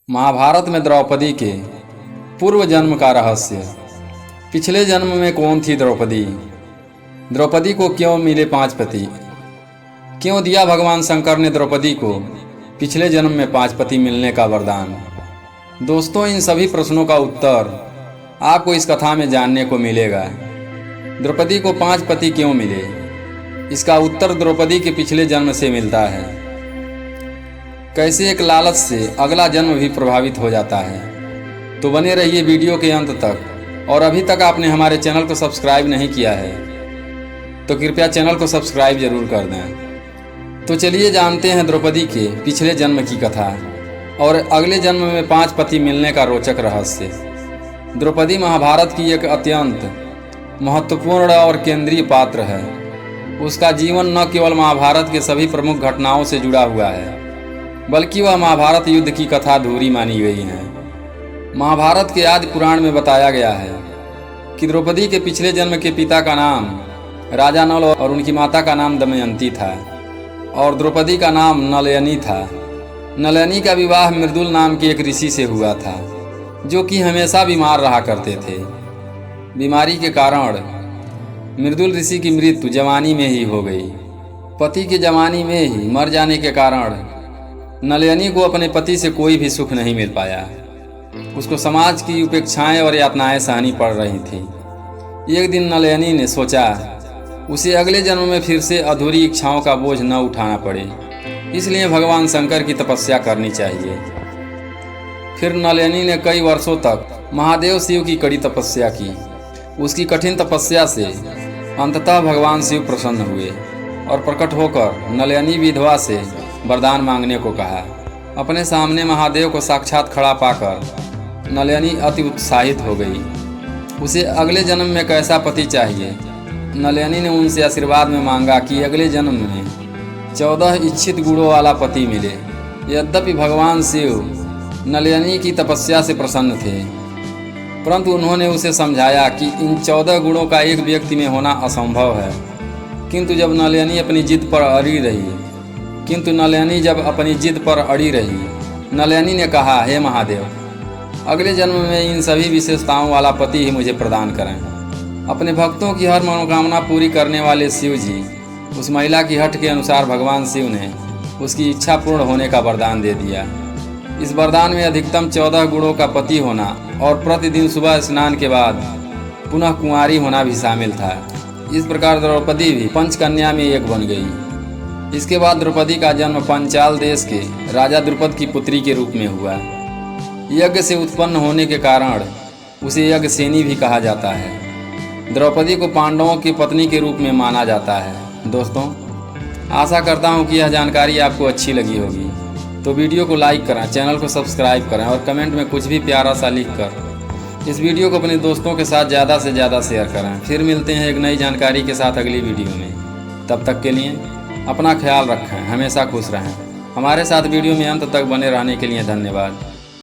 महाभारत में द्रौपदी के पूर्व जन्म का रहस्य। पिछले जन्म में कौन थी द्रौपदी? द्रौपदी को क्यों मिले 5 पति? क्यों दिया भगवान शंकर ने द्रौपदी को पिछले जन्म में 5 पति मिलने का वरदान? दोस्तों, इन सभी प्रश्नों का उत्तर आपको इस कथा में जानने को मिलेगा। द्रौपदी को 5 पति क्यों मिले? इसका उत्तर द्रौपदी के पिछले जन्म से मिलता है। कैसे एक लालच से अगला जन्म भी प्रभावित हो जाता है। तो बने रहिए वीडियो के अंत तक। और अभी तक आपने हमारे चैनल को सब्सक्राइब नहीं किया है तो कृपया चैनल को सब्सक्राइब जरूर कर दें। तो चलिए जानते हैं द्रौपदी के पिछले जन्म की कथा और अगले जन्म में 5 पति मिलने का रोचक रहस्य। द्रौपदी महाभारत की एक अत्यंत महत्वपूर्ण और केंद्रीय पात्र है। उसका जीवन न केवल महाभारत के सभी प्रमुख घटनाओं से जुड़ा हुआ है, बल्कि वह महाभारत युद्ध की कथा अधूरी मानी गई है। महाभारत के आदि पुराण में बताया गया है कि द्रौपदी के पिछले जन्म के पिता का नाम राजा नल और उनकी माता का नाम दमयंती था और द्रौपदी का नाम नलयनी था। नलयनी का विवाह मृदुल नाम के एक ऋषि से हुआ था, जो कि हमेशा बीमार रहा करते थे। बीमारी के कारण मृदुल ऋषि की मृत्यु जवानी में ही हो गई। पति के जवानी में ही मर जाने के कारण नलयनी को अपने पति से कोई भी सुख नहीं मिल पाया। उसको समाज की उपेक्षाएं और यातनाएं सहनी पड़ रही थी। एक दिन नलयनी ने सोचा उसे अगले जन्म में फिर से अधूरी इच्छाओं का बोझ न उठाना पड़े, इसलिए भगवान शंकर की तपस्या करनी चाहिए। फिर नलयनी ने कई वर्षों तक महादेव शिव की कड़ी तपस्या की। उसकी कठिन तपस्या से अंततः भगवान शिव प्रसन्न हुए और प्रकट होकर नलयनी विधवा से वरदान मांगने को कहा। अपने सामने महादेव को साक्षात खड़ा पाकर नलयनी अति उत्साहित हो गई। उसे अगले जन्म में कैसा पति चाहिए? नलयनी ने उनसे आशीर्वाद में मांगा कि अगले जन्म में 14 इच्छित गुणों वाला पति मिले। यद्यपि भगवान शिव नलयनी की तपस्या से प्रसन्न थे, परंतु उन्होंने उसे समझाया कि इन 14 गुणों का एक व्यक्ति में होना असंभव है। किंतु जब नलयनी अपनी जिद पर अड़ी रही, नलयनी ने कहा, हे महादेव, अगले जन्म में इन सभी विशेषताओं वाला पति ही मुझे प्रदान करें। अपने भक्तों की हर मनोकामना पूरी करने वाले शिव जी उस महिला की हठ के अनुसार भगवान शिव ने उसकी इच्छा पूर्ण होने का वरदान दे दिया। इस वरदान में अधिकतम 14 गुणों का पति होना और प्रतिदिन सुबह स्नान के बाद पुनः कुंवारी होना भी शामिल था। इस प्रकार द्रौपदी भी पंचकन्या में एक बन गई। इसके बाद द्रौपदी का जन्म पांचाल देश के राजा द्रुपद की पुत्री के रूप में हुआ। यज्ञ से उत्पन्न होने के कारण उसे यज्ञसेनी भी कहा जाता है। द्रौपदी को पांडवों की पत्नी के रूप में माना जाता है। दोस्तों, आशा करता हूँ कि यह जानकारी आपको अच्छी लगी होगी। तो वीडियो को लाइक करें, चैनल को सब्सक्राइब करें और कमेंट में कुछ भी प्यारा सा लिख कर इस वीडियो को अपने दोस्तों के साथ ज़्यादा से ज़्यादा शेयर करें। फिर मिलते हैं एक नई जानकारी के साथ अगली वीडियो में। तब तक के लिए अपना ख्याल रखें, हमेशा खुश रहें। हमारे साथ वीडियो में अंत तक बने रहने के लिए धन्यवाद।